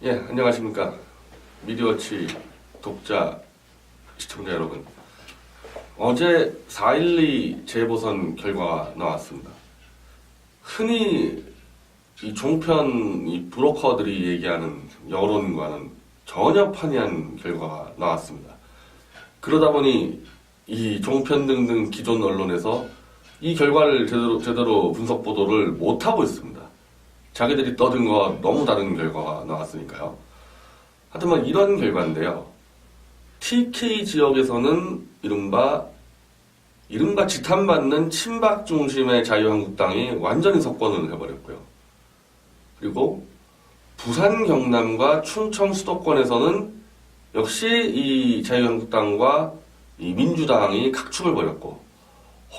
예, 안녕하십니까. 미디어워치 독자, 시청자 여러분. 어제 4.12 재보선 결과가 나왔습니다. 흔히 이 종편 이 브로커들이 얘기하는 여론과는 전혀 판이한 결과가 나왔습니다. 그러다 보니 이 종편 등등 기존 언론에서 이 결과를 제대로 분석 보도를 못하고 있습니다. 자기들이 떠든 거와 너무 다른 결과가 나왔으니까요. 하여튼 이런 결과인데요. TK 지역에서는 이른바 지탄받는 친박 중심의 자유한국당이 완전히 석권을 해버렸고요. 그리고 부산, 경남과 충청 수도권에서는 역시 이 자유한국당과 이 민주당이 각축을 벌였고,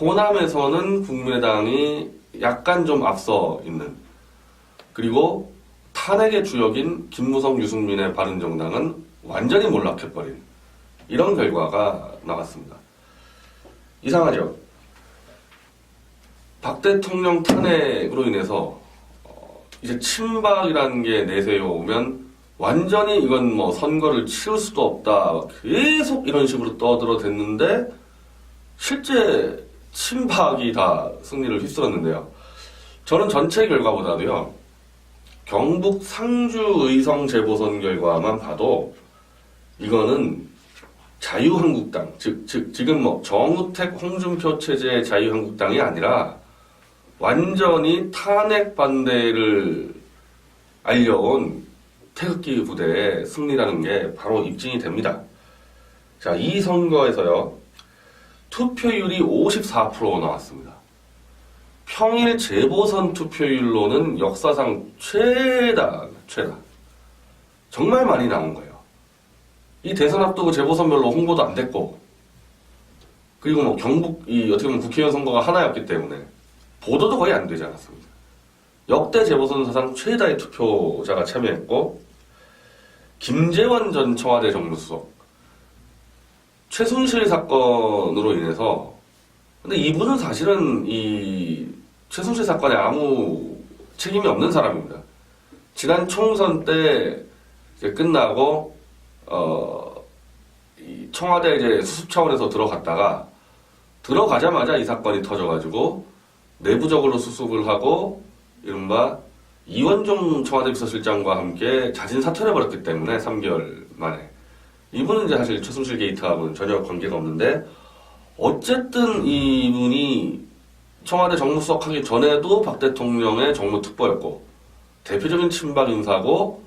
호남에서는 국민의당이 약간 좀 앞서 있는, 그리고 탄핵의 주역인 김무성, 유승민의 바른정당은 완전히 몰락해버린 이런 결과가 나왔습니다. 이상하죠? 박 대통령 탄핵으로 인해서 이제 친박이라는 게 내세워오면 완전히 이건 선거를 치를 수도 없다, 계속 이런 식으로 떠들어댔는데 실제 친박이 다 승리를 휩쓸었는데요. 저는 전체 결과보다도요, 경북 상주 의성 재보선 결과만 봐도 이거는 자유한국당, 지금 정우택, 홍준표 체제의 자유한국당이 아니라 완전히 탄핵 반대를 알려온 태극기 부대의 승리라는 게 바로 입증이 됩니다. 자, 이 선거에서요, 투표율이 54% 나왔습니다. 평일 재보선 투표율로는 역사상 최다. 정말 많이 나온 거예요. 이 대선 앞두고 재보선 별로 홍보도 안 됐고, 그리고 경북, 어떻게 보면 국회의원 선거가 하나였기 때문에 보도도 거의 안 되지 않았습니다. 역대 재보선 사상 최다의 투표자가 참여했고, 김재원 전 청와대 정무수석, 최순실 사건으로 인해서, 근데 이분은 사실은 이 최순실 사건에 아무 책임이 없는 사람입니다. 지난 총선 때 이제 끝나고 이 청와대 이제 수습 차원에서 들어가자마자 이 사건이 터져가지고 내부적으로 수습을 하고 이른바 이원종 청와대 비서실장과 함께 자진 사퇴를 해버렸기 때문에 3개월 만에 이분은 이제 사실 최순실 게이트하고는 전혀 관계가 없는데, 어쨌든 이분이 청와대 정무수석 하기 전에도 박 대통령의 정무특보였고, 대표적인 친박 인사고,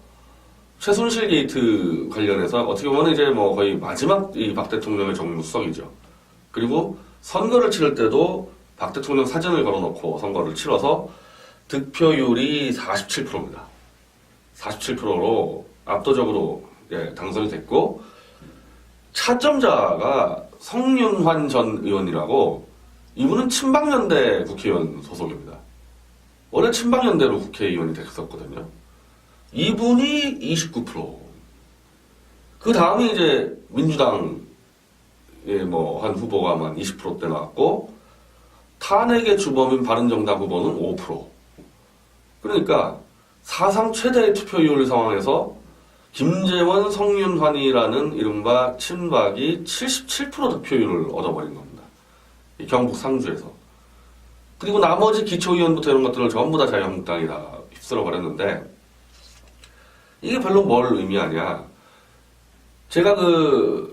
최순실 게이트 관련해서 어떻게 보면 이제 거의 마지막 이 박 대통령의 정무수석이죠. 그리고 선거를 치를 때도 박 대통령 사진을 걸어놓고 선거를 치러서 득표율이 47%입니다. 47%로 압도적으로 당선이 됐고, 차점자가 성윤환 전 의원이라고, 이분은 친박연대 국회의원 소속입니다. 원래 친박연대로 국회의원이 됐었거든요. 이분이 29%. 그 다음에 이제 민주당의 한 후보가 한 20%대 나왔고, 탄핵의 주범인 바른정당 후보는 5%. 그러니까 사상 최대의 투표율 상황에서 김재원, 성윤환이라는 이른바 친박이 77% 득표율을 얻어버린 겁니다. 이 경북 상주에서. 그리고 나머지 기초의원부터 이런 것들을 전부 다 자유한국당이 다 휩쓸어버렸는데, 이게 별로 뭘 의미하냐. 제가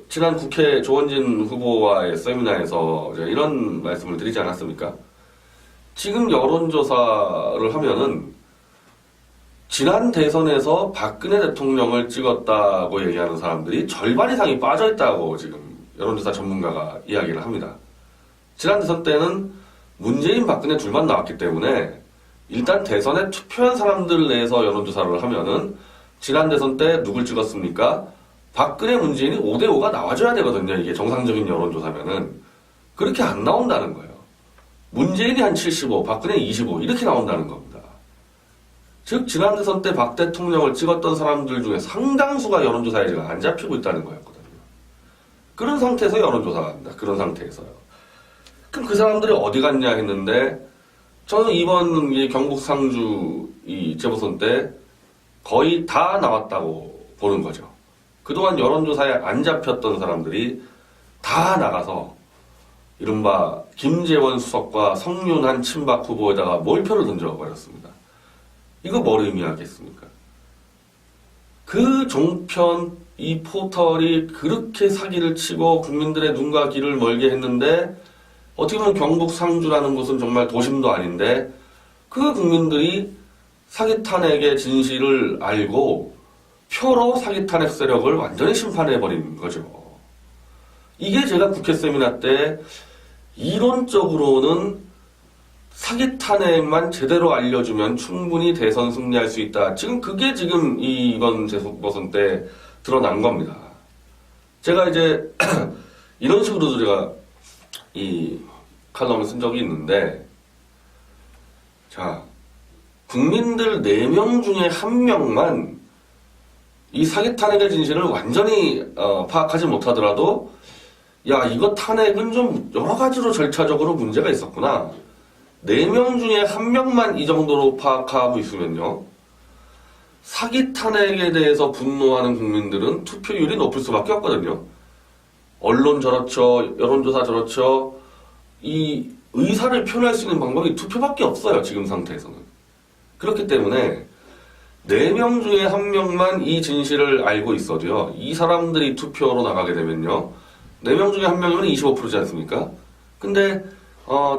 지난 국회 조원진 후보와의 세미나에서 이런 말씀을 드리지 않았습니까? 지금 여론조사를 하면은 지난 대선에서 박근혜 대통령을 찍었다고 얘기하는 사람들이 절반 이상이 빠져있다고 지금 여론조사 전문가가 이야기를 합니다. 지난 대선 때는 문재인, 박근혜 둘만 나왔기 때문에 일단 대선에 투표한 사람들 내에서 여론조사를 하면은 지난 대선 때 누굴 찍었습니까? 박근혜, 문재인이 5대5가 나와줘야 되거든요. 이게 정상적인 여론조사면은. 그렇게 안 나온다는 거예요. 문재인이 한 75, 박근혜 25 이렇게 나온다는 겁니다. 즉 지난 대선 때 박 대통령을 찍었던 사람들 중에 상당수가 여론조사에 지금 안 잡히고 있다는 거였거든요. 그런 상태에서 여론조사가 합니다. 그런 상태에서요. 그럼 그 사람들이 어디 갔냐 했는데, 저는 이번 경북 상주 이 재보선 때 거의 다 나왔다고 보는 거죠. 그동안 여론조사에 안 잡혔던 사람들이 다 나가서 이른바 김재원 수석과 성윤한 친박 후보에다가 몰표를 던져버렸습니다. 이거 뭘 의미하겠습니까? 그 종편, 이 포털이 그렇게 사기를 치고 국민들의 눈과 귀를 멀게 했는데 어떻게 보면 경북 상주라는 곳은 정말 도심도 아닌데 그 국민들이 사기 탄핵의 진실을 알고 표로 사기 탄핵 세력을 완전히 심판해버린 거죠. 이게 제가 국회 세미나 때 이론적으로는 사기 탄핵만 제대로 알려주면 충분히 대선 승리할 수 있다. 지금 그게 지금 이번 재보선 때 드러난 겁니다. 제가 이제 이런 식으로도 제가 이 칼럼을 쓴 적이 있는데, 자, 국민들 4명 중에 1명만 이 사기 탄핵의 진실을 완전히 파악하지 못하더라도 야, 이거 탄핵은 좀 여러 가지로 절차적으로 문제가 있었구나. 4명 중에 1명만 이 정도로 파악하고 있으면요, 사기 탄핵에 대해서 분노하는 국민들은 투표율이 높을 수밖에 없거든요. 언론 저렇죠, 여론조사 저렇죠. 이 의사를 표현할 수 있는 방법이 투표밖에 없어요, 지금 상태에서는. 그렇기 때문에 4명 중에 1명만 이 진실을 알고 있어도요, 이 사람들이 투표로 나가게 되면요, 4명 중에 1명이면 25%지 않습니까? 근데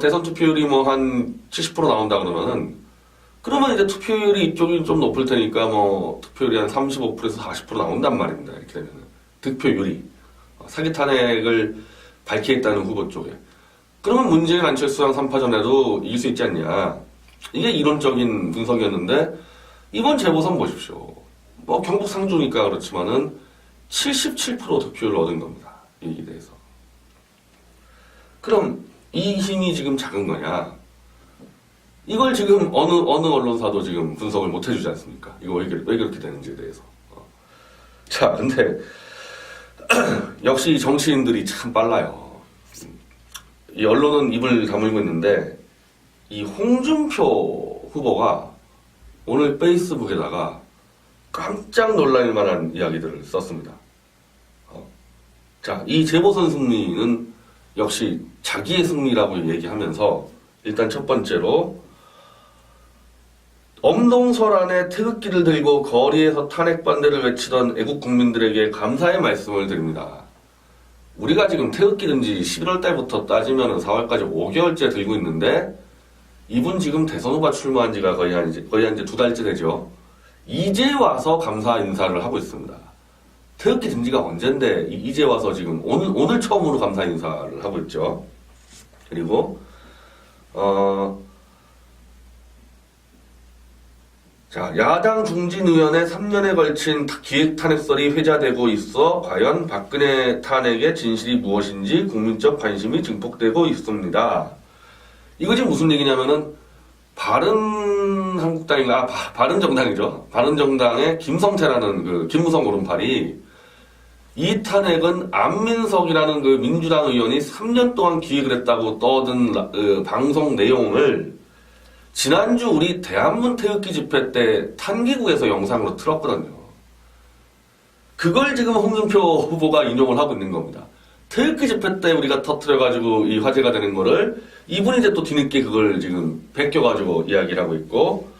대선 투표율이 뭐 한 70% 나온다 그러면 이제 투표율이 이쪽이 좀 높을 테니까 뭐 투표율이 한 35%에서 40% 나온단 말입니다. 이렇게 되면은 득표율이 사기 탄핵을 밝히겠다는 후보 쪽에. 그러면 문재인 안철수랑 3파전에도 이길 수 있지 않냐. 이게 이론적인 분석이었는데 이번 재보선 보십시오. 뭐 경북 상주니까 그렇지만은 77% 득표율을 얻은 겁니다. 이에 대해서. 그럼 이 힘이 지금 작은 거냐? 이걸 지금 어느 언론사도 지금 분석을 못 해주지 않습니까? 이거 왜 그렇게 되는지에 대해서. 자, 근데 역시 정치인들이 참 빨라요. 이 언론은 입을 다물고 있는데 이 홍준표 후보가 오늘 페이스북에다가 깜짝 놀랄 만한 이야기들을 썼습니다. 자, 이 재보선 승리는 역시 자기의 승리라고 얘기하면서 일단 첫 번째로 엄동설 태극기를 들고 거리에서 탄핵 반대를 외치던 애국 국민들에게 감사의 말씀을 드립니다. 우리가 지금 태극기 든지 11월 달부터 따지면 4월까지 5개월째 들고 있는데 이분 지금 대선 후보 출마한 지가 거의 한 이제 2달째 되죠. 이제 와서 감사 인사를 하고 있습니다. 태극기 든 지가 언젠데 이제 와서 지금 오늘 처음으로 감사 인사를 하고 있죠. 그리고 자, 야당 중진 의원의 3년에 걸친 기획 탄핵설이 회자되고 있어 과연 박근혜 탄핵의 진실이 무엇인지 국민적 관심이 증폭되고 있습니다. 이거 지금 무슨 얘기냐면은 바른정당이죠. 바른정당의 김성태라는 그 김무성 오른팔이 이 탄핵은 안민석이라는 그 민주당 의원이 3년 동안 기획을 했다고 떠든 방송 내용을 지난주 우리 대한문 태극기 집회 때 탄기구에서 영상으로 틀었거든요. 그걸 지금 홍준표 후보가 인용을 하고 있는 겁니다. 태극기 집회 때 우리가 터뜨려가지고 이 화제가 되는 거를 이분이 이제 또 뒤늦게 그걸 지금 베껴가지고 이야기를 하고 있고,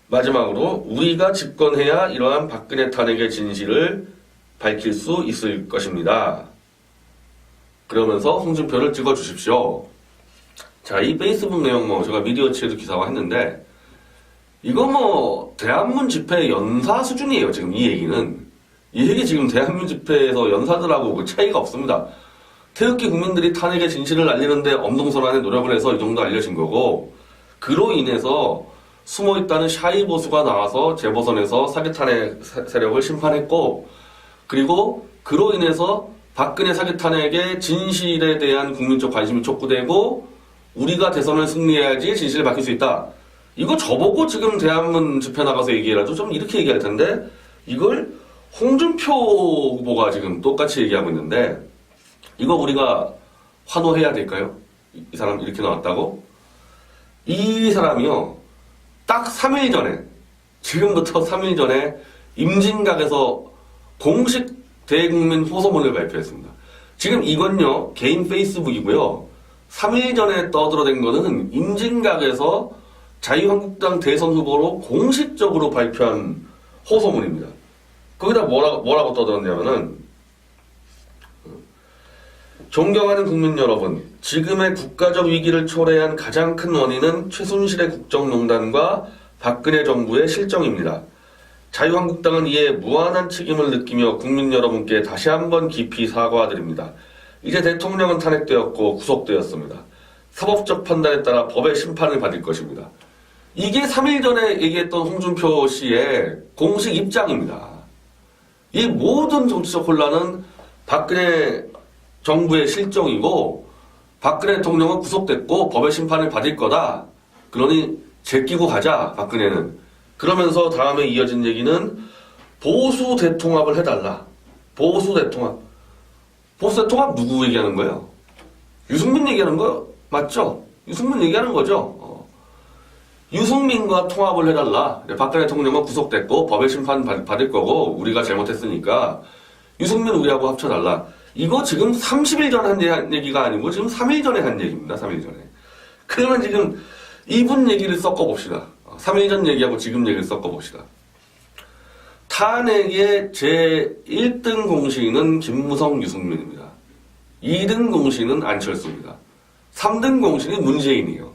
마지막으로 우리가 집권해야 이러한 박근혜 탄핵의 진실을 밝힐 수 있을 것입니다. 그러면서 홍준표를 찍어주십시오. 자, 이 페이스북 내용 뭐 제가 미디어치에도 기사화했는데 이거 뭐 대한문 집회 연사 수준이에요. 지금 이 얘기는. 이 얘기 지금 대한문 집회에서 연사들하고 그 차이가 없습니다. 태극기 국민들이 탄핵의 진실을 알리는데 엄동설안에 노력을 해서 이 정도 알려진 거고, 그로 인해서 숨어있다는 샤이 보수가 나와서 재보선에서 사기 탄핵 세력을 심판했고, 그리고 그로 인해서 박근혜 사기 탄핵의 진실에 대한 국민적 관심이 촉구되고 우리가 대선을 승리해야지 진실을 밝힐 수 있다. 이거 저보고 지금 대한문 집회 나가서 얘기해라도 좀 이렇게 얘기할 텐데 이걸 홍준표 후보가 지금 똑같이 얘기하고 있는데 이거 우리가 환호해야 될까요? 이 사람 이렇게 나왔다고? 이 사람이요, 딱 3일 전에 지금부터 3일 전에 임진각에서 공식 대국민 호소문을 발표했습니다. 지금 이건요, 개인 페이스북이고요. 3일 전에 떠들어댄 거는 임진각에서 자유한국당 대선 후보로 공식적으로 발표한 호소문입니다. 거기다 뭐라고 떠들었냐면은, 존경하는 국민 여러분, 지금의 국가적 위기를 초래한 가장 큰 원인은 최순실의 국정농단과 박근혜 정부의 실정입니다. 자유한국당은 이에 무한한 책임을 느끼며 국민 여러분께 다시 한번 깊이 사과드립니다. 이제 대통령은 탄핵되었고 구속되었습니다. 사법적 판단에 따라 법의 심판을 받을 것입니다. 이게 3일 전에 얘기했던 홍준표 씨의 공식 입장입니다. 이 모든 정치적 혼란은 박근혜 정부의 실정이고 박근혜 대통령은 구속됐고 법의 심판을 받을 거다. 그러니 제끼고 가자, 박근혜는. 그러면서 다음에 이어진 얘기는 보수 대통합을 해달라. 보수 대통합. 보수 대통합 누구 얘기하는 거예요? 유승민 얘기하는 거 맞죠? 유승민 얘기하는 거죠. 유승민과 통합을 해달라. 박근혜 대통령은 구속됐고 법의 심판 받을 거고 우리가 잘못했으니까 유승민 우리하고 합쳐달라. 이거 지금 30일 전에 한 얘기가 아니고 지금 3일 전에 한 얘기입니다. 3일 전에. 그러면 지금 이분 얘기를 섞어봅시다. 3일 전 얘기하고 지금 얘기를 섞어봅시다. 탄핵의 제1등 공신은 김무성, 유승민입니다. 2등 공신은 안철수입니다. 3등 공신이 문재인이에요.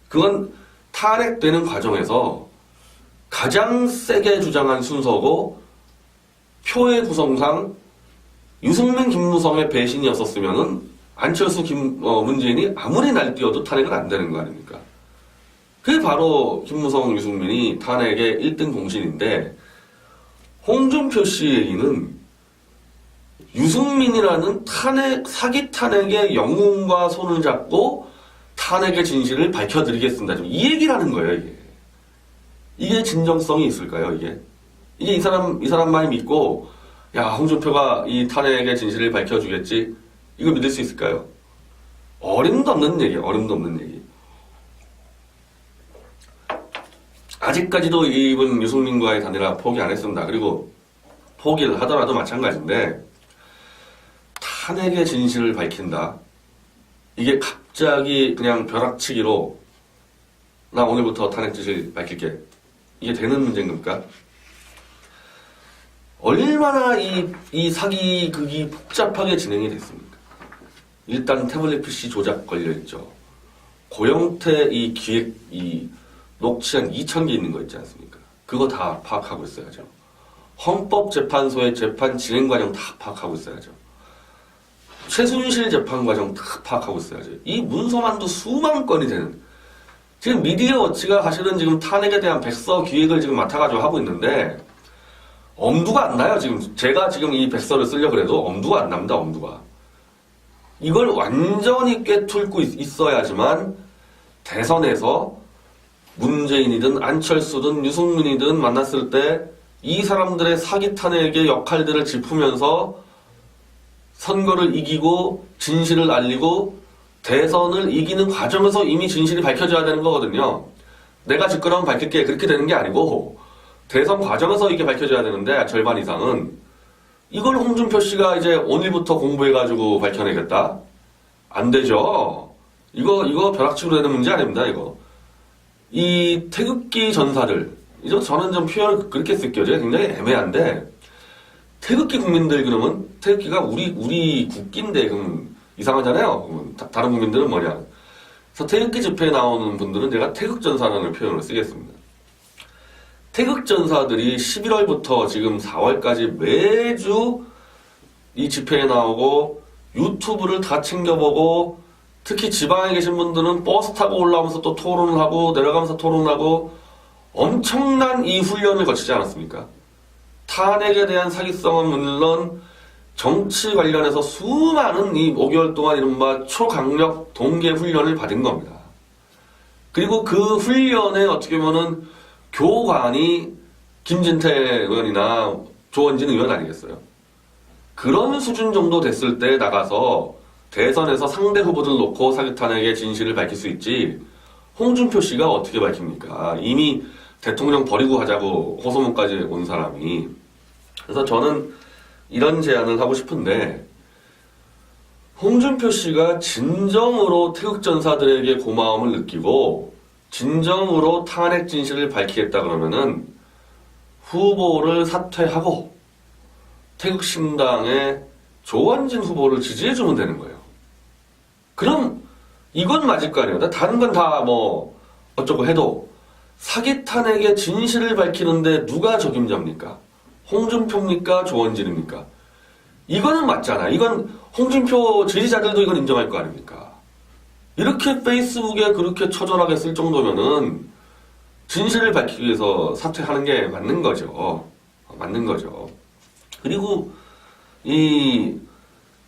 그건 탄핵되는 과정에서 가장 세게 주장한 순서고 표의 구성상 유승민, 김무성의 배신이었었으면은 안철수, 문재인이 아무리 날뛰어도 탄핵은 안 되는 거 아닙니까? 그게 바로 김무성, 유승민이 탄핵의 1등 공신인데 홍준표 씨 얘기는 유승민이라는 사기 탄핵의 영웅과 손을 잡고 탄핵의 진실을 밝혀드리겠습니다. 이 얘기를 하는 거예요, 이게. 이게 진정성이 있을까요, 이게? 이게 이 사람만이 믿고, 야, 홍준표가 이 탄핵의 진실을 밝혀주겠지? 이거 믿을 수 있을까요? 어림도 없는 얘기, 어림도 없는 얘기. 아직까지도 이분 유승민과의 단일화 포기 안 했습니다. 그리고 포기를 하더라도 마찬가지인데, 탄핵의 진실을 밝힌다. 이게 갑자기 그냥 벼락치기로 나 오늘부터 탄핵 진실 밝힐게. 이게 되는 문제인 겁니까? 얼마나 이 사기극이 복잡하게 진행이 됐습니까? 일단 태블릿 PC 조작 걸려있죠. 고영태 녹취한 2,000개 있는 거 있지 않습니까? 그거 다 파악하고 있어야죠. 헌법재판소의 재판 진행 과정 다 파악하고 있어야죠. 최순실 재판 과정 다 파악하고 있어야죠. 이 문서만도 수만 건이 되는. 지금 미디어 워치가 사실은 지금 탄핵에 대한 백서 기획을 지금 맡아가지고 하고 있는데, 엄두가 안 나요, 지금. 제가 지금 이 백서를 쓰려고 해도 엄두가 안 납니다, 엄두가. 이걸 완전히 꿰뚫고 있어야지만 대선에서 문재인이든 안철수든 유승민이든 만났을 때 이 사람들의 사기 탄핵의 역할들을 짚으면서 선거를 이기고 진실을 알리고 대선을 이기는 과정에서 이미 진실이 밝혀져야 되는 거거든요. 내가 직권하면 밝힐게 그렇게 되는 게 아니고 대선 과정에서 이게 밝혀져야 되는데 절반 이상은 이걸 홍준표 씨가 이제 오늘부터 공부해가지고 밝혀내겠다? 안 되죠. 이거 벼락치기로 되는 문제 아닙니다, 이거. 이 태극기 전사들, 저는 좀 표현을 그렇게 쓸게요. 제가 굉장히 애매한데, 태극기 국민들 그러면, 태극기가 우리 국기인데, 그럼 이상하잖아요. 다른 국민들은 뭐냐. 그래서 태극기 집회에 나오는 분들은 제가 태극전사라는 표현을 쓰겠습니다. 태극전사들이 11월부터 지금 4월까지 매주 이 집회에 나오고 유튜브를 다 챙겨보고 특히 지방에 계신 분들은 버스 타고 올라오면서 또 토론을 하고 내려가면서 토론하고 엄청난 이 훈련을 거치지 않았습니까? 탄핵에 대한 사기성은 물론 정치 관련해서 수많은 이 5개월 동안 이른바 초강력 동계 훈련을 받은 겁니다. 그리고 그 훈련에 어떻게 보면은 교관이 김진태 의원이나 조원진 의원 아니겠어요? 그런 수준 정도 됐을 때 나가서 대선에서 상대 후보들 놓고 사기 탄핵의 진실을 밝힐 수 있지 홍준표 씨가 어떻게 밝힙니까? 이미 대통령 버리고 하자고 호소문까지 온 사람이. 그래서 저는 이런 제안을 하고 싶은데, 홍준표 씨가 진정으로 태극 전사들에게 고마움을 느끼고 진정으로 탄핵 진실을 밝히겠다 그러면은 후보를 사퇴하고 태극신당의 조원진 후보를 지지해주면 되는 거예요. 그럼 이건 맞을 거 아니에요. 다른 건 다 뭐 어쩌고 해도 사기 탄핵의 진실을 밝히는데 누가 적임자입니까? 홍준표입니까? 조원진입니까? 이거는 맞잖아. 이건 홍준표 지지자들도 이건 인정할 거 아닙니까? 이렇게 페이스북에 그렇게 처절하게 쓸 정도면은 진실을 밝히기 위해서 사퇴하는 게 맞는 거죠. 맞는 거죠. 그리고 이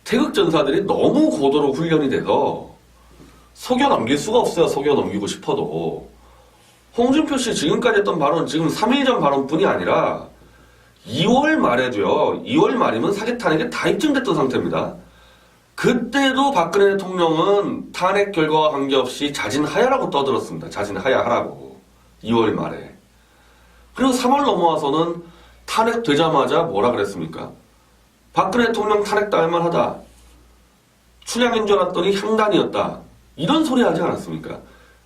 태극 전사들이 너무 고도로 훈련이 돼서 속여 넘길 수가 없어요. 속여 넘기고 싶어도. 홍준표 씨 지금까지 했던 발언, 지금 3일 전 발언뿐이 아니라 2월 말에도요. 2월 말이면 사기 탄핵이 다 입증됐던 상태입니다. 그때도 박근혜 대통령은 탄핵 결과와 관계없이 자진하야라고 떠들었습니다. 자진하야하라고. 2월 말에. 그리고 3월 넘어와서는 탄핵 되자마자 뭐라 그랬습니까? 박근혜 대통령 탄핵 당할 만하다. 춘향인 줄 알았더니 향단이었다. 이런 소리 하지 않았습니까?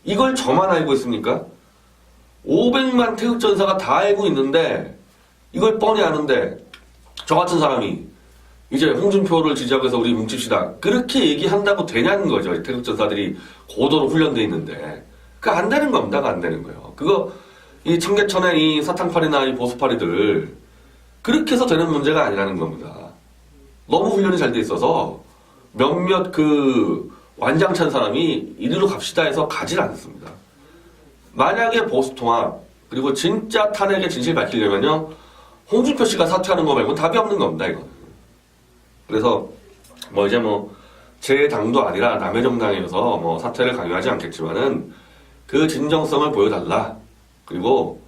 이걸 저만 알고 있습니까? 500만 태극 전사가 다 알고 있는데 이걸 뻔히 아는데 저 같은 사람이 이제 홍준표를 지지하고 해서 우리 뭉칩시다. 그렇게 얘기한다고 되냐는 거죠. 태극 전사들이 고도로 훈련돼 있는데. 그거 안 되는 겁니다. 그거 안 되는 거예요. 그거 이 청계천의 이 사탕파리나 이 보수파리들 그렇게 해서 되는 문제가 아니라는 겁니다. 너무 훈련이 잘 돼 있어서 몇몇 그 완장찬 사람이 이리로 갑시다 해서 가질 않습니다. 만약에 보수통합 그리고 진짜 탄핵의 진실 밝히려면요. 홍준표 씨가 사퇴하는 거 말고 답이 없는 겁니다. 이거. 그래서 뭐 이제 뭐 제 당도 아니라 남의 정당이어서 뭐 사퇴를 강요하지 않겠지만은 그 진정성을 보여달라. 그리고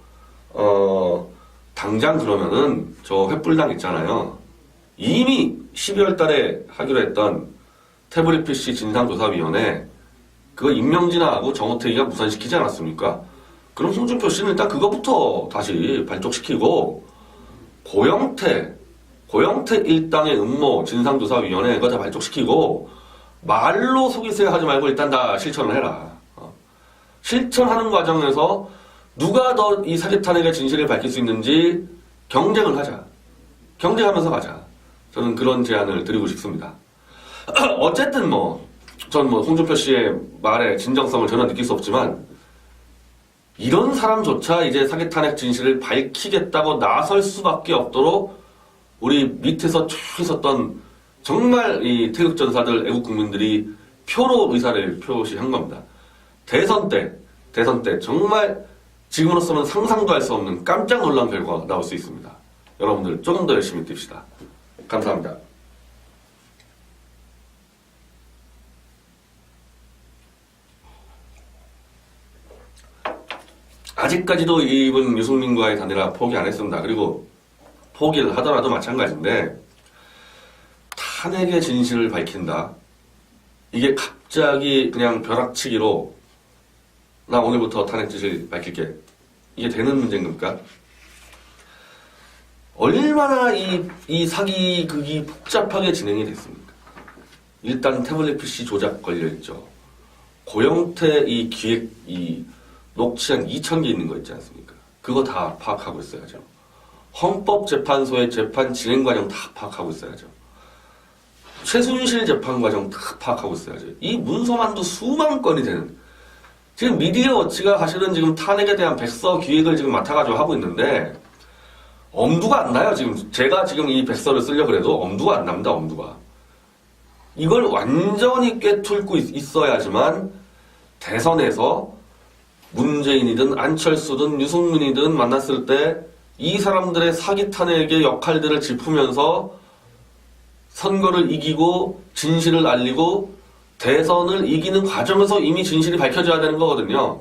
당장 그러면은 저 횃불당 있잖아요. 이미 12월 달에 하기로 했던 태블릿 PC 진상조사위원회 그거 임명진하고 정호택이가 무산시키지 않았습니까? 그럼 홍준표 씨는 일단 그거부터 다시 발족시키고 고영태 일당의 음모 진상조사위원회 그거 다 발족시키고 말로 속이세요 하지 말고 일단 다 실천을 해라. 실천하는 과정에서 누가 더 이 사기 탄핵의 진실을 밝힐 수 있는지 경쟁을 하자. 경쟁하면서 가자. 저는 그런 제안을 드리고 싶습니다. 어쨌든 전 홍준표 씨의 말에 진정성을 전혀 느낄 수 없지만 이런 사람조차 이제 사기 탄핵 진실을 밝히겠다고 나설 수밖에 없도록 우리 밑에서 쭉 있었던 정말 이 태극 전사들 애국 국민들이 표로 의사를 표시한 겁니다. 대선 때 정말 지금으로서는 상상도 할 수 없는 깜짝 놀란 결과가 나올 수 있습니다. 여러분들 조금 더 열심히 뜁시다. 감사합니다. 아직까지도 이분 유승민과의 단일화 포기 안 했습니다. 그리고 포기를 하더라도 마찬가지인데 탄핵의 진실을 밝힌다. 이게 갑자기 그냥 벼락치기로 나 오늘부터 탄핵 진실 밝힐게. 이게 되는 문제입니까? 얼마나 이 사기극이 복잡하게 진행이 됐습니까? 일단 태블릿 PC 조작 걸려있죠. 고영태 이 기획 녹취한 2,000개 있는 거 있지 않습니까? 그거 다 파악하고 있어야죠. 헌법재판소의 재판 진행 과정 다 파악하고 있어야죠. 최순실 재판 과정 다 파악하고 있어야죠. 이 문서만도 수만 건이 되는. 지금 미디어 워치가 사실은 지금 탄핵에 대한 백서 기획을 지금 맡아가지고 하고 있는데 엄두가 안 나요. 지금 제가 지금 이 백서를 쓰려고 그래도 엄두가 안 납니다. 엄두가. 이걸 완전히 꿰뚫고 있어야지만 대선에서 문재인이든 안철수든 유승민이든 만났을 때 이 사람들의 사기 탄핵의 역할들을 짚으면서 선거를 이기고 진실을 알리고 대선을 이기는 과정에서 이미 진실이 밝혀져야 되는 거거든요.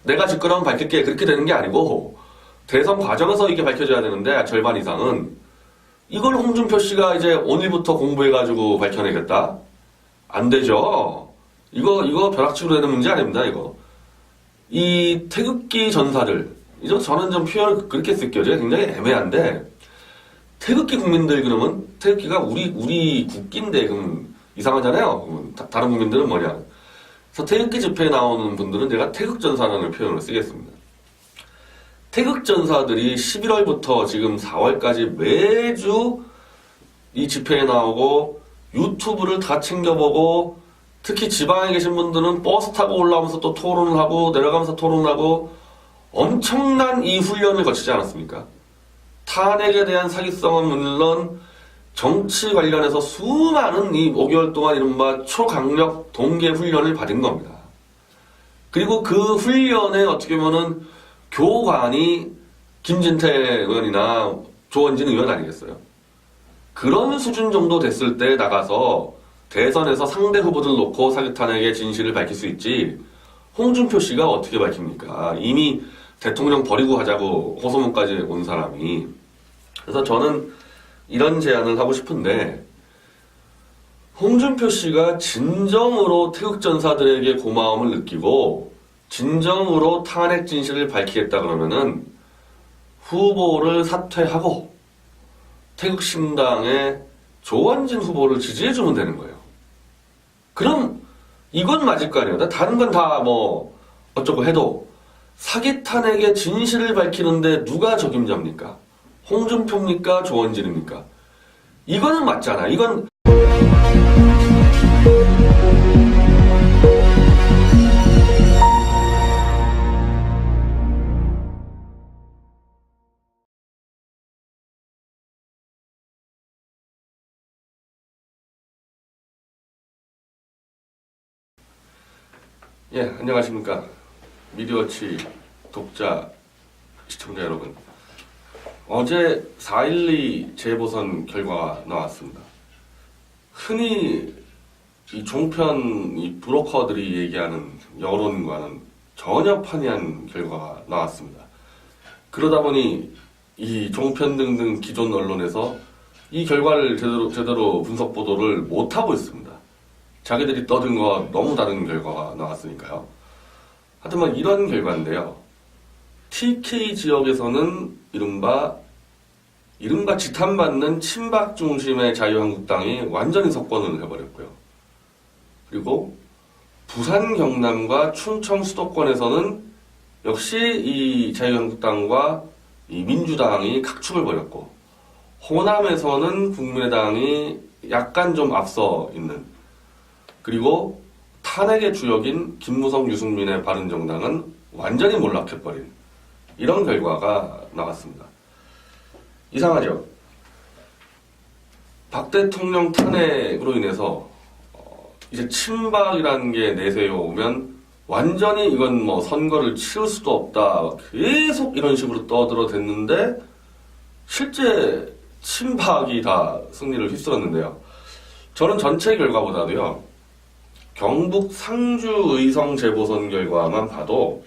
내가 직권하면 밝힐게 그렇게 되는 게 아니고 대선 과정에서 이게 밝혀져야 되는데 절반 이상은 이걸 홍준표 씨가 이제 오늘부터 공부해가지고 밝혀내겠다? 안 되죠. 이거 벼락치기로 되는 문제 아닙니다. 이거. 이 태극기 전사들 이제 저는 좀 표현을 그렇게 쓸게요. 제가 굉장히 애매한데, 태극기 국민들 그러면, 태극기가 우리 국기인데, 그럼 이상하잖아요. 그러면 다른 국민들은 뭐냐. 그래서 태극기 집회에 나오는 분들은 제가 태극전사라는 표현을 쓰겠습니다. 태극전사들이 11월부터 지금 4월까지 매주 이 집회에 나오고 유튜브를 다 챙겨보고 특히 지방에 계신 분들은 버스 타고 올라오면서 또 토론을 하고 내려가면서 토론을 하고 엄청난 이 훈련을 거치지 않았습니까? 탄핵에 대한 사기성은 물론 정치 관련해서 수많은 이 5개월 동안 이른바 초강력 동계 훈련을 받은 겁니다. 그리고 그 훈련에 어떻게 보면은 교관이 김진태 의원이나 조원진 의원 아니겠어요? 그런 수준 정도 됐을 때 나가서 대선에서 상대 후보들 놓고 사기탄핵의 진실을 밝힐 수 있지 홍준표 씨가 어떻게 밝힙니까? 이미 대통령 버리고 하자고 호소문까지 온 사람이. 그래서 저는 이런 제안을 하고 싶은데 홍준표 씨가 진정으로 태극전사들에게 고마움을 느끼고 진정으로 탄핵 진실을 밝히겠다 그러면은 후보를 사퇴하고 태극신당의 조원진 후보를 지지해주면 되는 거예요. 그럼 이건 맞을 거 아니에요. 다른 건 다 뭐 어쩌고 해도 사기 탄핵의 진실을 밝히는데 누가 적임자입니까? 홍준표입니까? 조원진입니까? 이거는 맞잖아. 이건 예, 안녕하십니까. 미디어워치 독자 시청자 여러분. 어제 4.12 재보선 결과가 나왔습니다. 흔히 이 종편 이 브로커들이 얘기하는 여론과는 전혀 판이한 결과가 나왔습니다. 그러다 보니 이 종편 등등 기존 언론에서 이 결과를 제대로 분석 보도를 못하고 있습니다. 자기들이 떠든 거와 너무 다른 결과가 나왔으니까요. 하여튼 이런 결과인데요. TK 지역에서는 이른바 지탄받는 친박 중심의 자유한국당이 완전히 석권을 해버렸고요. 그리고 부산, 경남과 충청 수도권에서는 역시 이 자유한국당과 이 민주당이 각축을 벌였고, 호남에서는 국민의당이 약간 좀 앞서 있는, 그리고 탄핵의 주역인 김무성, 유승민의 바른정당은 완전히 몰락해버린 이런 결과가 나왔습니다. 이상하죠? 박 대통령 탄핵으로 인해서 이제 친박이라는 게 내세워 오면 완전히 이건 뭐 선거를 치를 수도 없다 계속 이런 식으로 떠들어댔는데 실제 친박이 다 승리를 휩쓸었는데요. 저는 전체 결과보다도요, 경북 상주 의성 재보선 결과만 봐도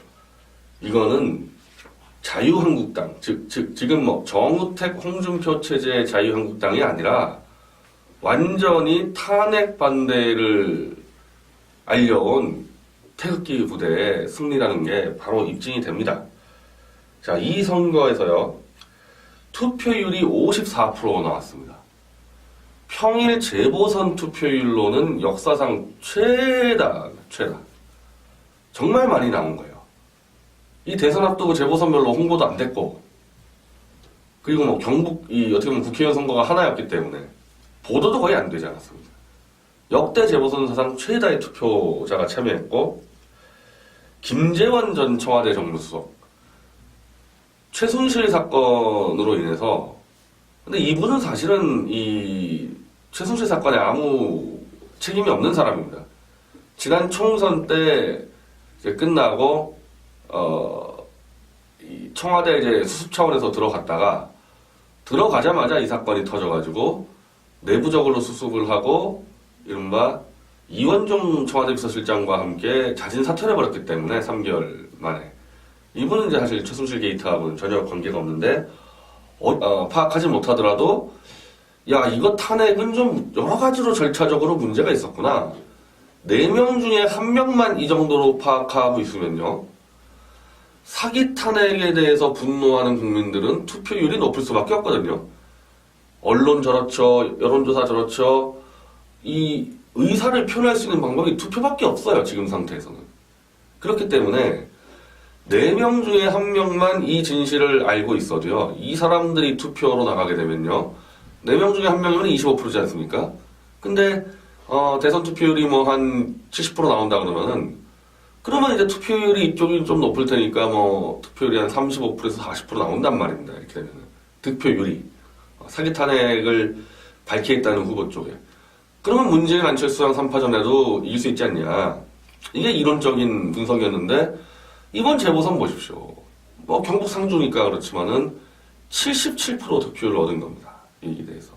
이거는 자유한국당, 지금 뭐 정우택, 홍준표 체제의 자유한국당이 아니라 완전히 탄핵 반대를 알려온 태극기 부대의 승리라는 게 바로 입증이 됩니다. 자, 이 선거에서요, 투표율이 54% 나왔습니다. 평일 재보선 투표율로는 역사상 최다. 정말 많이 나온 거예요. 이 대선 앞두고 재보선 별로 홍보도 안 됐고, 그리고 뭐 경북이 어떻게 보면 국회의원 선거가 하나였기 때문에 보도도 거의 안 되지 않았습니다. 역대 재보선 사상 최다의 투표자가 참여했고, 김재원 전 청와대 정무수석, 최순실 사건으로 인해서, 근데 이분은 사실은 이 최순실 사건에 아무 책임이 없는 사람입니다. 지난 총선 때 이제 끝나고 이 청와대 이제 수습 차원에서 들어가자마자 이 사건이 터져가지고 내부적으로 수습을 하고 이른바 이원종 청와대 비서실장과 함께 자진 사퇴를 해버렸기 때문에 3개월 만에 이분은 이제 사실 최순실 게이트하고는 전혀 관계가 없는데 파악하지 못하더라도 야, 이거 탄핵은 좀 여러 가지로 절차적으로 문제가 있었구나. 4명 중에 1명만 이 정도로 파악하고 있으면요, 사기 탄핵에 대해서 분노하는 국민들은 투표율이 높을 수밖에 없거든요. 언론 저렇죠, 여론조사 저렇죠. 이 의사를 표현할 수 있는 방법이 투표밖에 없어요, 지금 상태에서는. 그렇기 때문에 4명 중에 1명만 이 진실을 알고 있어도요, 이 사람들이 투표로 나가게 되면요, 4명 중에 1명이면 25%지 않습니까? 근데 대선 투표율이 뭐 한 70% 나온다 그러면 이제 투표율이 이쪽이 좀 높을 테니까 뭐 투표율이 한 35%에서 40% 나온단 말입니다. 이렇게 되면은 득표율이 사기 탄핵을 밝히겠다는 후보 쪽에. 그러면 문재인 안철수랑 3파전에도 이길 수 있지 않냐. 이게 이론적인 분석이었는데 이번 재보선 보십시오. 뭐 경북 상주니까 그렇지만은 77% 득표율을 얻은 겁니다. 이에 대해서.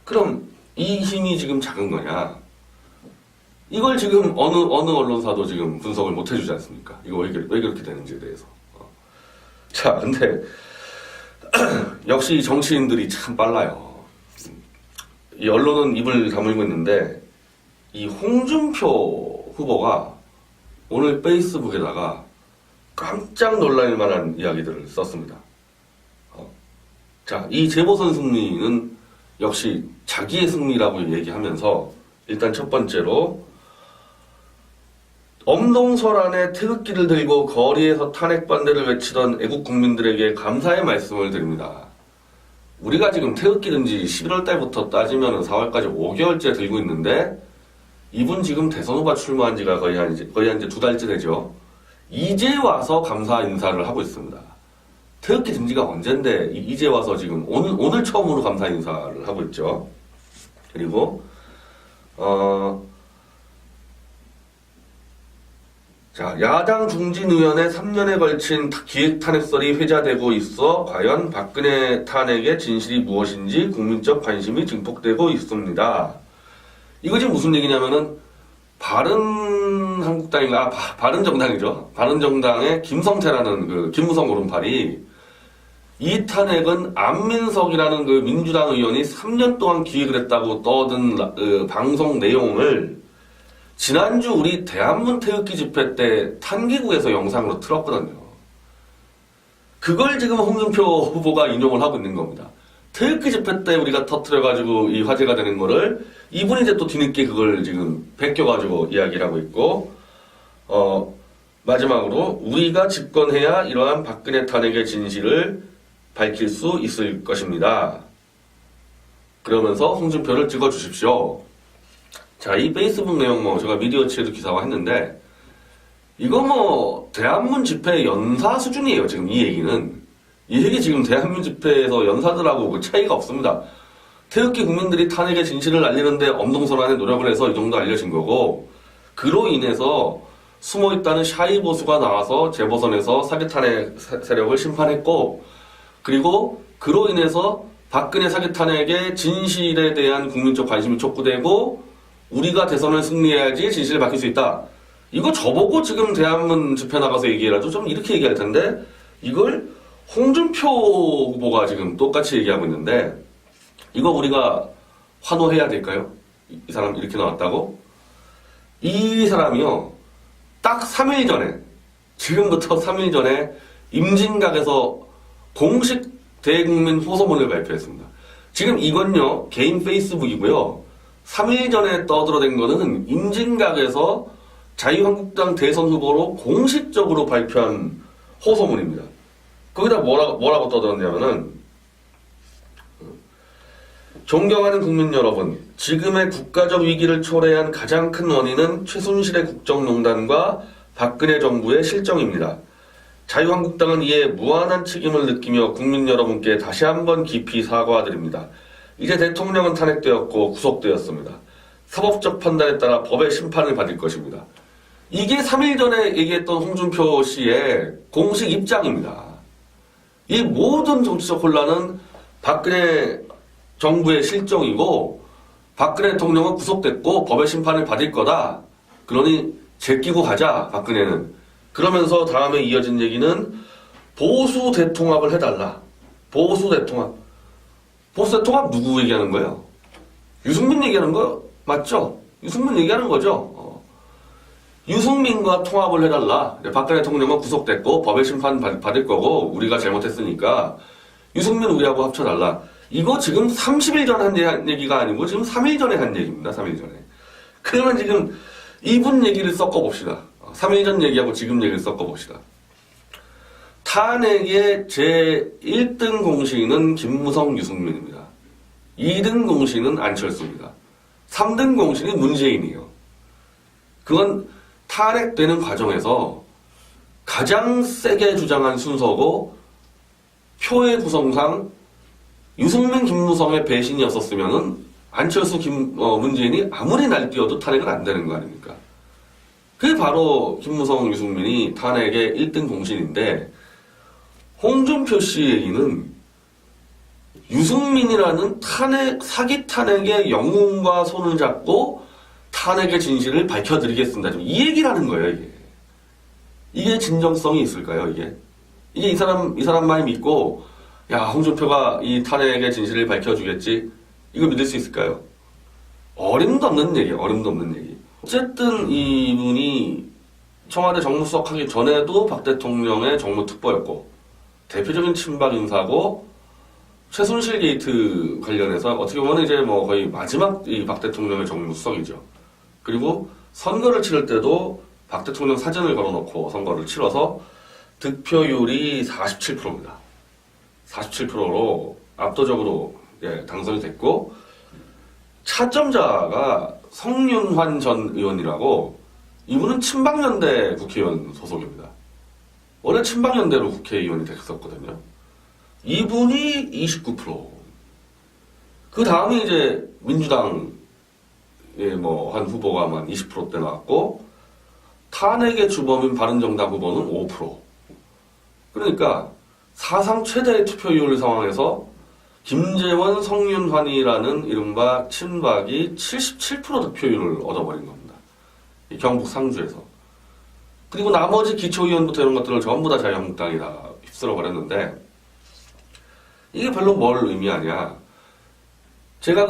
그럼 이 힘이 지금 작은 거냐? 이걸 지금 어느 언론사도 지금 분석을 못 해주지 않습니까? 이거 왜 그렇게 되는지에 대해서. 자, 근데 역시 정치인들이 참 빨라요. 이 언론은 입을 다물고 있는데 이 홍준표 후보가 오늘 페이스북에다가 깜짝 놀랄 만한 이야기들을 썼습니다. 자, 이 재보선 승리는 역시 자기의 승리라고 얘기하면서 일단 첫 번째로 엄동설 안에 태극기를 들고 거리에서 탄핵 반대를 외치던 애국 국민들에게 감사의 말씀을 드립니다. 우리가 지금 태극기 든지 11월 달부터 따지면 4월까지 5개월째 들고 있는데 이분 지금 대선 후보 출마한 지가 거의 한 이제 2달째 되죠. 이제 와서 감사 인사를 하고 있습니다. 태극기 든 지가 언젠데 이제 와서 지금 오늘 처음으로 감사 인사를 하고 있죠. 그리고 자, 야당 중진 의원의 3년에 걸친 기획 탄핵설이 회자되고 있어 과연 박근혜 탄핵의 진실이 무엇인지 국민적 관심이 증폭되고 있습니다. 이거 지금 무슨 얘기냐면은 바른정당이죠. 바른정당의 김성태라는 그 김무성 오른팔이 이 탄핵은 안민석이라는 그 민주당 의원이 3년 동안 기획을 했다고 떠든 방송 내용을 지난주 우리 대한문 태극기 집회 때 탄기구에서 영상으로 틀었거든요. 그걸 지금 홍준표 후보가 인용을 하고 있는 겁니다. 태극기 집회 때 우리가 터트려가지고 이 화제가 되는 거를 이분이 이제 또 뒤늦게 그걸 지금 베껴가지고 이야기를 하고 있고, 마지막으로 우리가 집권해야 이러한 박근혜 탄핵의 진실을 밝힐 수 있을 것입니다. 그러면서 홍준표를 찍어주십시오. 자, 이 페이스북 내용 제가 미디어치에도 기사화했는데 이거 대한문 집회 연사 수준이에요. 지금 이 얘기는. 이 얘기 지금 대한문 집회에서 연사들하고 그 차이가 없습니다. 태극기 국민들이 탄핵의 진실을 알리는데 엄동설안에 노력을 해서 이 정도 알려진 거고, 그로 인해서 숨어있다는 샤이 보수가 나와서 재보선에서 사기 탄핵 세력을 심판했고, 그리고 그로 인해서 박근혜 사기 탄핵의 진실에 대한 국민적 관심이 촉구되고 우리가 대선을 승리해야지 진실을 밝힐 수 있다. 이거 저보고 지금 대한문 집회 나가서 얘기해라도 좀 이렇게 얘기할 텐데 이걸 홍준표 후보가 지금 똑같이 얘기하고 있는데 이거 우리가 환호해야 될까요? 이 사람 이렇게 나왔다고? 이 사람이요. 딱 3일 전에, 지금부터 3일 전에 임진각에서 공식 대국민 호소문을 발표했습니다. 지금 이건요, 개인 페이스북이고요. 3일 전에 떠들어댄 거는 임진각에서 자유한국당 대선 후보로 공식적으로 발표한 호소문입니다. 거기다 뭐라고 떠들었냐면은, 존경하는 국민 여러분, 지금의 국가적 위기를 초래한 가장 큰 원인은 최순실의 국정농단과 박근혜 정부의 실정입니다. 자유한국당은 이에 무한한 책임을 느끼며 국민 여러분께 다시 한번 깊이 사과드립니다. 이제 대통령은 탄핵되었고 구속되었습니다. 사법적 판단에 따라 법의 심판을 받을 것입니다. 이게 3일 전에 얘기했던 홍준표 씨의 공식 입장입니다. 이 모든 정치적 혼란은 박근혜 정부의 실정이고 박근혜 대통령은 구속됐고 법의 심판을 받을 거다. 그러니 제끼고 가자, 박근혜는. 그러면서 다음에 이어진 얘기는 보수 대통합을 해달라. 보수 대통합. 보수 대통합 누구 얘기하는 거예요? 유승민 얘기하는 거 맞죠? 유승민 얘기하는 거죠. 유승민과 통합을 해달라. 박근혜 대통령은 구속됐고 법의 심판 받을 거고 우리가 잘못했으니까 유승민 우리하고 합쳐달라. 이거 지금 30일 전에 한 얘기가 아니고 지금 3일 전에 한 얘기입니다. 3일 전에. 그러면 지금 이분 얘기를 섞어봅시다. 3일 전 얘기하고 지금 얘기를 섞어봅시다. 탄핵의 제1등 공신은 김무성, 유승민입니다. 2등 공신은 안철수입니다. 3등 공신이 문재인이에요. 그건 탄핵되는 과정에서 가장 세게 주장한 순서고 표의 구성상 유승민, 김무성의 배신이었었으면은 안철수, 문재인이 아무리 날뛰어도 탄핵은 안 되는 거 아닙니까? 그게 바로 김무성, 유승민이 탄핵의 1등 공신인데 홍준표 씨 얘기는 유승민이라는 사기 탄핵의 영웅과 손을 잡고 탄핵의 진실을 밝혀드리겠습니다. 이 얘기를 하는 거예요, 이게. 이게 진정성이 있을까요, 이게? 이게 이 사람만이 믿고, 야, 홍준표가 이 탄핵의 진실을 밝혀주겠지? 이거 믿을 수 있을까요? 어림도 없는 얘기예요, 어림도 없는 얘기. 어쨌든 이분이 청와대 정무수석 하기 전에도 박 대통령의 정무특보였고, 대표적인 친박 인사고, 최순실 게이트 관련해서 어떻게 보면 이제 뭐 거의 마지막 이 박 대통령의 정무수석이죠. 그리고 선거를 치를 때도 박 대통령 사진을 걸어놓고 선거를 치러서 득표율이 47%입니다. 47%로 압도적으로 당선이 됐고, 차점자가 성윤환 전 의원이라고, 이분은 친박연대 국회의원 소속입니다. 원래 친박연대로 국회의원이 됐었거든요. 이분이 29%. 그 다음에 이제 민주당 한 후보가 한 20%대 나왔고, 탄핵의 주범인 바른정당 후보는 5%. 그러니까 사상 최대의 투표율 상황에서 김재원, 성윤환이라는 이른바 친박이 77% 득표율을 얻어버린 겁니다. 이 경북 상주에서. 그리고 나머지 기초의원부터 이런 것들을 전부 다 자유한국당이 다 휩쓸어 버렸는데, 이게 별로 뭘 의미하냐. 제가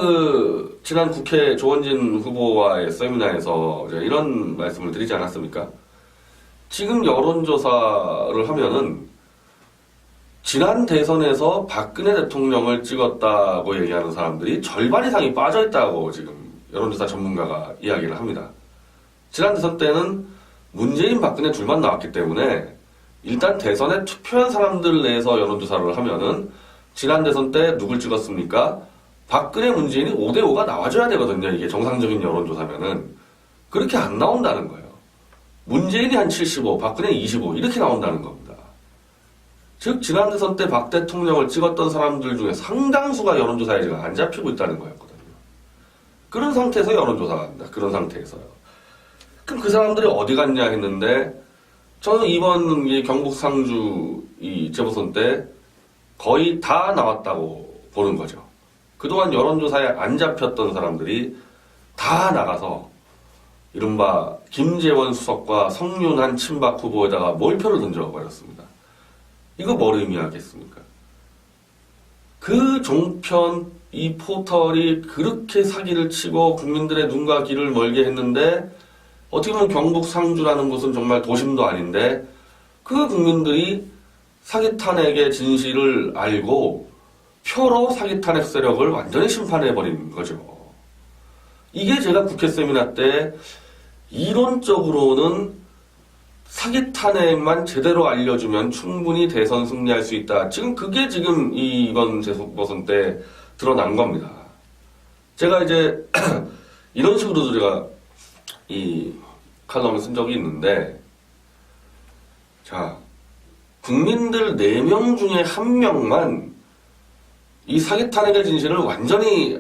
지난 국회 조원진 후보와의 세미나에서 이런 말씀을 드리지 않았습니까? 지금 여론조사를 하면은 지난 대선에서 박근혜 대통령을 찍었다고 얘기하는 사람들이 절반 이상이 빠져있다고 지금 여론조사 전문가가 이야기를 합니다. 지난 대선 때는 문재인, 박근혜 둘만 나왔기 때문에 일단 대선에 투표한 사람들 내에서 여론조사를 하면은 지난 대선 때 누굴 찍었습니까? 박근혜, 문재인이 5대5가 나와줘야 되거든요. 이게 정상적인 여론조사면은. 그렇게 안 나온다는 거예요. 문재인이 한 75, 박근혜 25 이렇게 나온다는 겁니다. 즉 지난 대선 때 박 대통령을 찍었던 사람들 중에 상당수가 여론조사에 지금 안 잡히고 있다는 거였거든요. 그런 상태에서 여론조사가 합니다. 그런 상태에서요. 그럼 그 사람들이 어디 갔냐 했는데, 저는 이번 경북 상주 이 재보선 때 거의 다 나왔다고 보는 거죠. 그동안 여론조사에 안 잡혔던 사람들이 다 나가서 이른바 김재원 수석과 성윤환 친박 후보에다가 몰표를 던져버렸습니다. 이거 뭘 의미하겠습니까? 그 종편, 이 포털이 그렇게 사기를 치고 국민들의 눈과 귀를 멀게 했는데, 어떻게 보면 경북 상주라는 곳은 정말 도심도 아닌데, 그 국민들이 사기 탄핵의 진실을 알고 표로 사기 탄핵 세력을 완전히 심판해버린 거죠. 이게 제가 국회 세미나 때 이론적으로는 사기 탄핵만 제대로 알려주면 충분히 대선 승리할 수 있다. 그게 이번 재보선 때 드러난 겁니다. 제가 이제 이런 식으로 제가 이 칼럼을 쓴 적이 있는데, 자, 국민들 4명 중에 1명만 이 사기 탄핵의 진실을 완전히